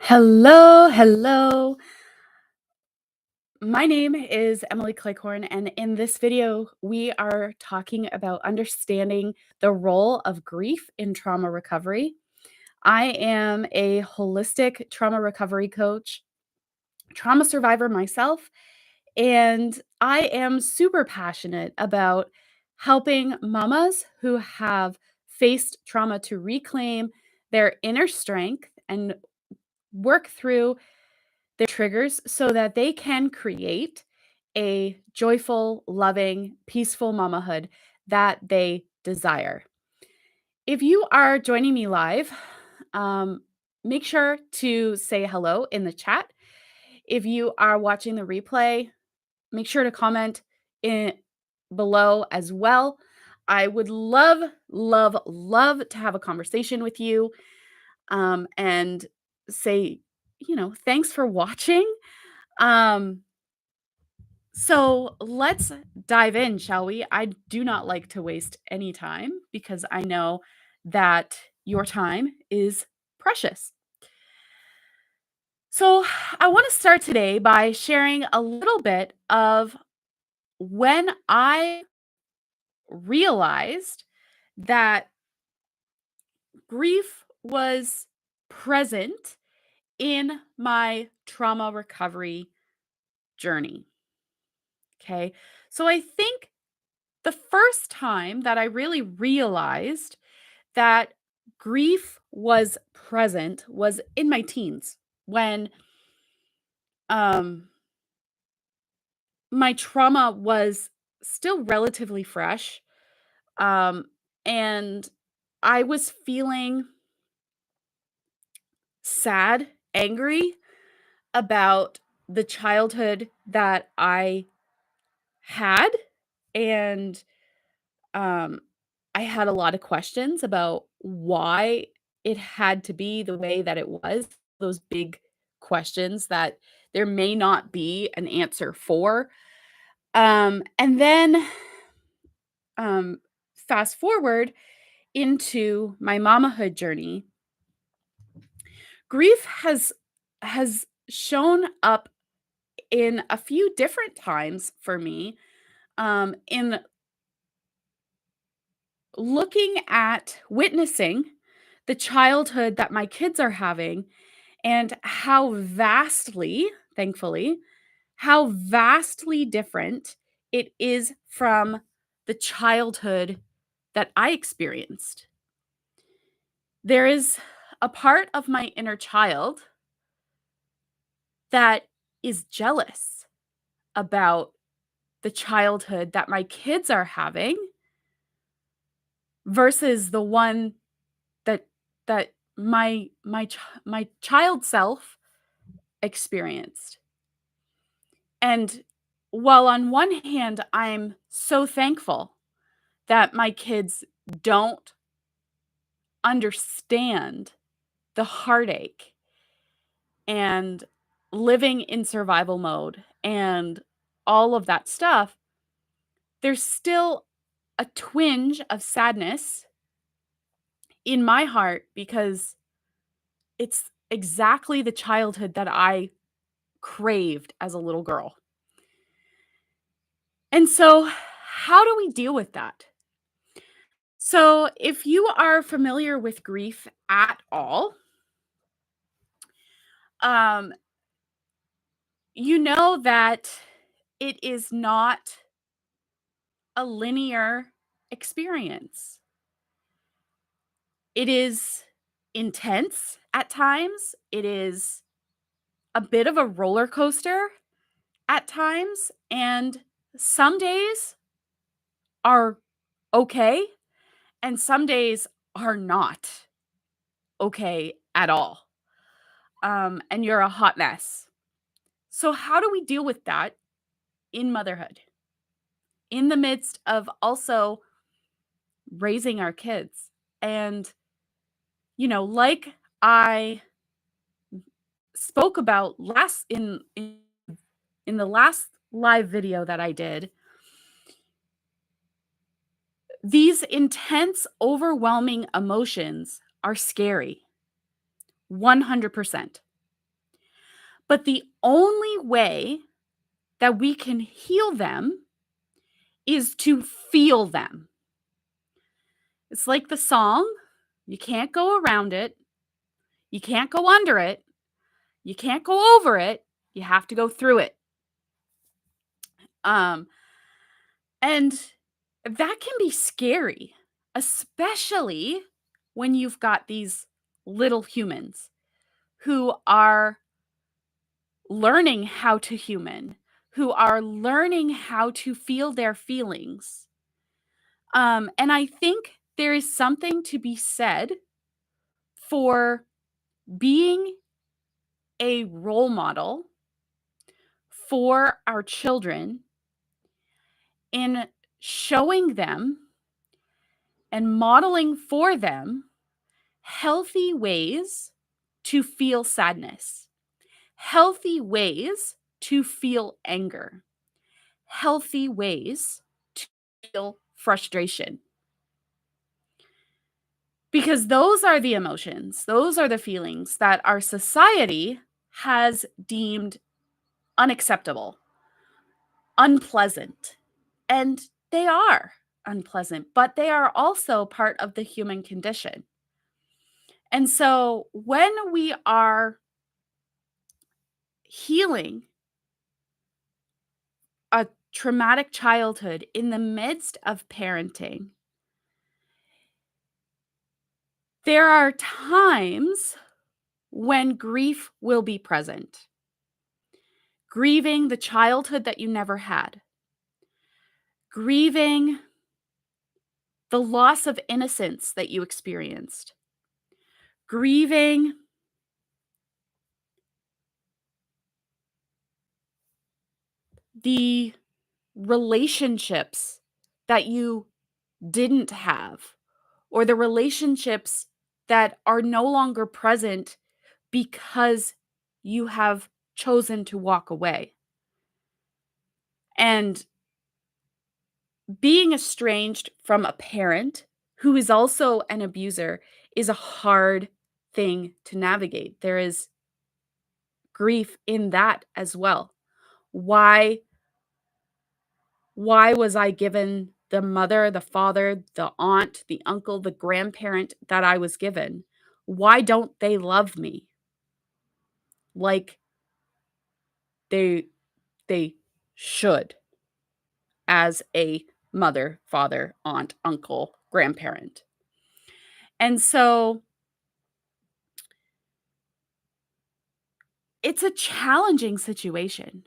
Hello, hello. My name is Emily Cleghorn, and in this video, we are talking about understanding the role of grief in trauma recovery. I am a holistic trauma recovery coach, trauma survivor myself, and I am super passionate about helping mamas who have faced trauma to reclaim their inner strength and work through their triggers so that they can create a joyful, loving, peaceful mamahood that they desire. If you are joining me live, um, make sure to say hello in the chat. If you are watching the replay, make sure to comment in below as well. I would love, love, love to have a conversation with you and say, thanks for watching. Um, so let's dive in, shall we? I do not like to waste any time because I know that your time is precious. So I want to start today by sharing a little bit of when I realized that grief was present in my trauma recovery journey. Okay. So I think the first time that I really realized that grief was present was in my teens when um my trauma was still relatively fresh, um and I was feeling sad, angry about the childhood that I had, and um I had a lot of questions about why it had to be the way that it was, those big questions that there may not be an answer for. And then um, fast forward into my mamahood journey, grief has shown up in a few different times for me, in looking at witnessing the childhood that my kids are having and how vastly, thankfully, how vastly different it is from the childhood that I experienced. There is a part of my inner child that is jealous about the childhood that my kids are having versus the one that my child self experienced. And while on one hand, I'm so thankful that my kids don't understand the heartache and living in survival mode and all of that stuff, there's still a twinge of sadness in my heart because it's exactly the childhood that I craved as a little girl. And so, how do we deal with that? So, if you are familiar with grief at all, um, you know that it is not a linear experience. It is intense at times. It is a bit of a roller coaster at times. And some days are okay, and some days are not okay at all. And you're a hot mess. So, how do we deal with that in motherhood, in the midst of also raising our kids? And, like I spoke about last in the last live video that I did, these intense, overwhelming emotions are scary. 100%. But the only way that we can heal them is to feel them. It's like the song, you can't go around it, you can't go under it, you can't go over it, you have to go through it. Um, and that can be scary, especially when you've got these little humans who are learning how to human, who are learning how to feel their feelings. And I think there is something to be said for being a role model for our children in showing them and modeling for them healthy ways to feel sadness, healthy ways to feel anger, healthy ways to feel frustration. Because those are the emotions, those are the feelings that our society has deemed unacceptable, unpleasant. And they are unpleasant, but they are also part of the human condition. And so when we are healing a traumatic childhood in the midst of parenting, there are times when grief will be present. Grieving the childhood that you never had, grieving the loss of innocence that you experienced, grieving the relationships that you didn't have, or the relationships that are no longer present because you have chosen to walk away. And being estranged from a parent who is also an abuser is a hard thing to navigate. There is grief in that as well. Why why was I given the mother, the father, the aunt, the uncle, the grandparent that I was given? Why don't they love me like they they should as a mother, father, aunt, uncle, grandparent? And so it's a challenging situation.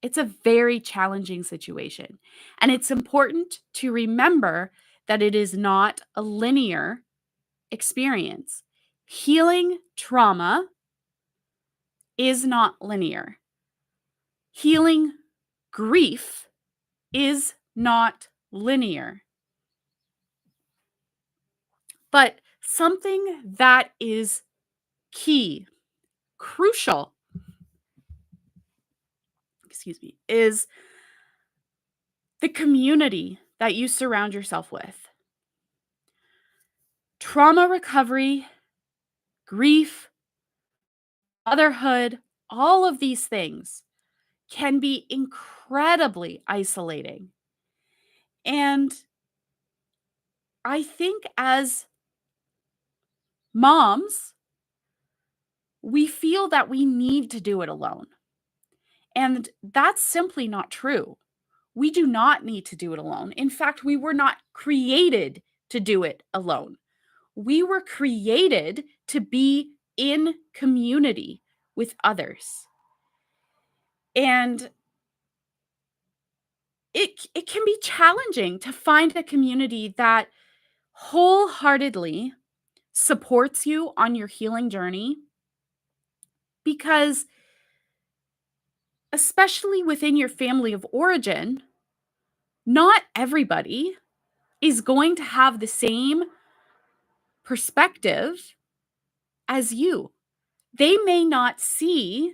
It's a very challenging situation. And it's important to remember that it is not a linear experience. Healing trauma is not linear. Healing grief is not linear. But something that is key, crucial, is the community that you surround yourself with. Trauma recovery, grief, motherhood, all of these things can be incredibly isolating. And I think as moms, we feel that we need to do it alone. And that's simply not true. We do not need to do it alone. In fact, we were not created to do it alone. We were created to be in community with others. And it can be challenging to find a community that wholeheartedly supports you on your healing journey, because especially within your family of origin, not everybody is going to have the same perspective as you. They may not see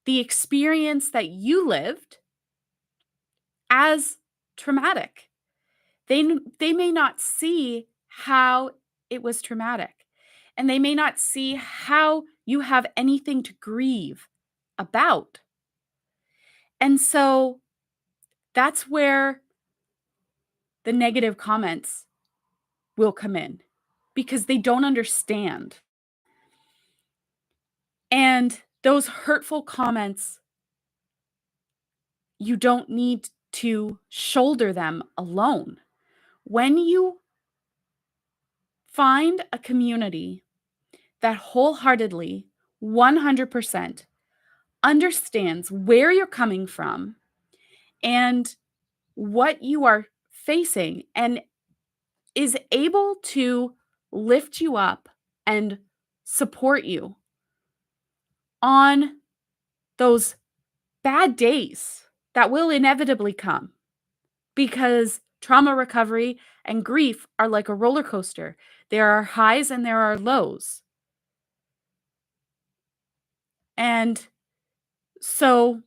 the experience that you lived as traumatic. They may not see how it was traumatic, and they may not see how you have anything to grieve about. And so that's where the negative comments will come in because they don't understand. And those hurtful comments, you don't need to shoulder them alone. When you find a community that wholeheartedly, 100% understands where you're coming from and what you are facing and is able to lift you up and support you on those bad days that will inevitably come because trauma recovery and grief are like a roller coaster. There are highs and there are lows. And so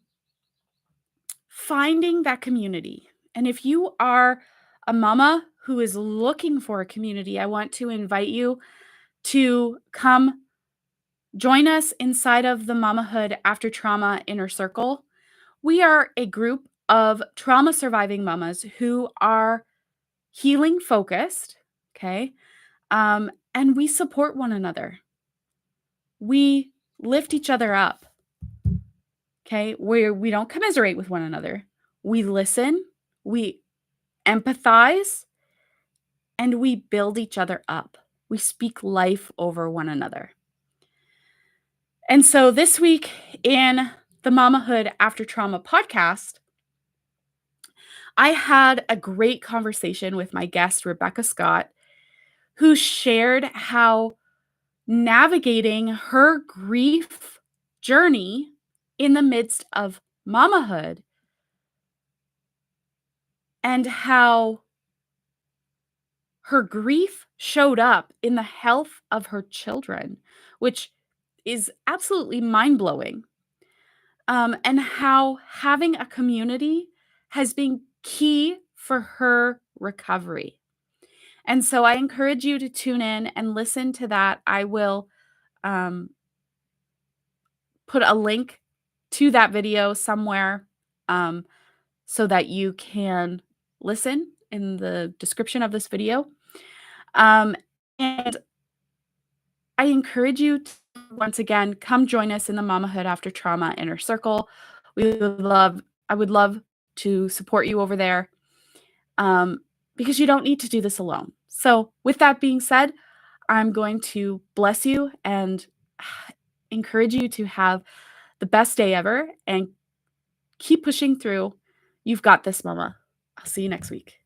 finding that community, and if you are a mama who is looking for a community, I want to invite you to come join us inside of the Mamahood After Trauma Inner Circle. We are a group of trauma surviving mamas who are healing focused, okay? And we support one another. We lift each other up, okay? We don't commiserate with one another. We listen, we empathize, and we build each other up. We speak life over one another. And so this week in the Mamahood After Trauma podcast, I had a great conversation with my guest, Rebecca Scott, who shared how navigating her grief journey in the midst of mamahood and how her grief showed up in the health of her children, which is absolutely mind blowing. And how having a community has been key for her recovery. And so I encourage you to tune in and listen to that. I will put a link to that video somewhere um, so that you can listen in the description of this video. And I encourage you to, once again, come join us in the Mamahood After Trauma Inner Circle. I would love to support you over there because you don't need to do this alone. So, with that being said, I'm going to bless you and encourage you to have the best day ever and keep pushing through. You've got this, Mama. I'll see you next week.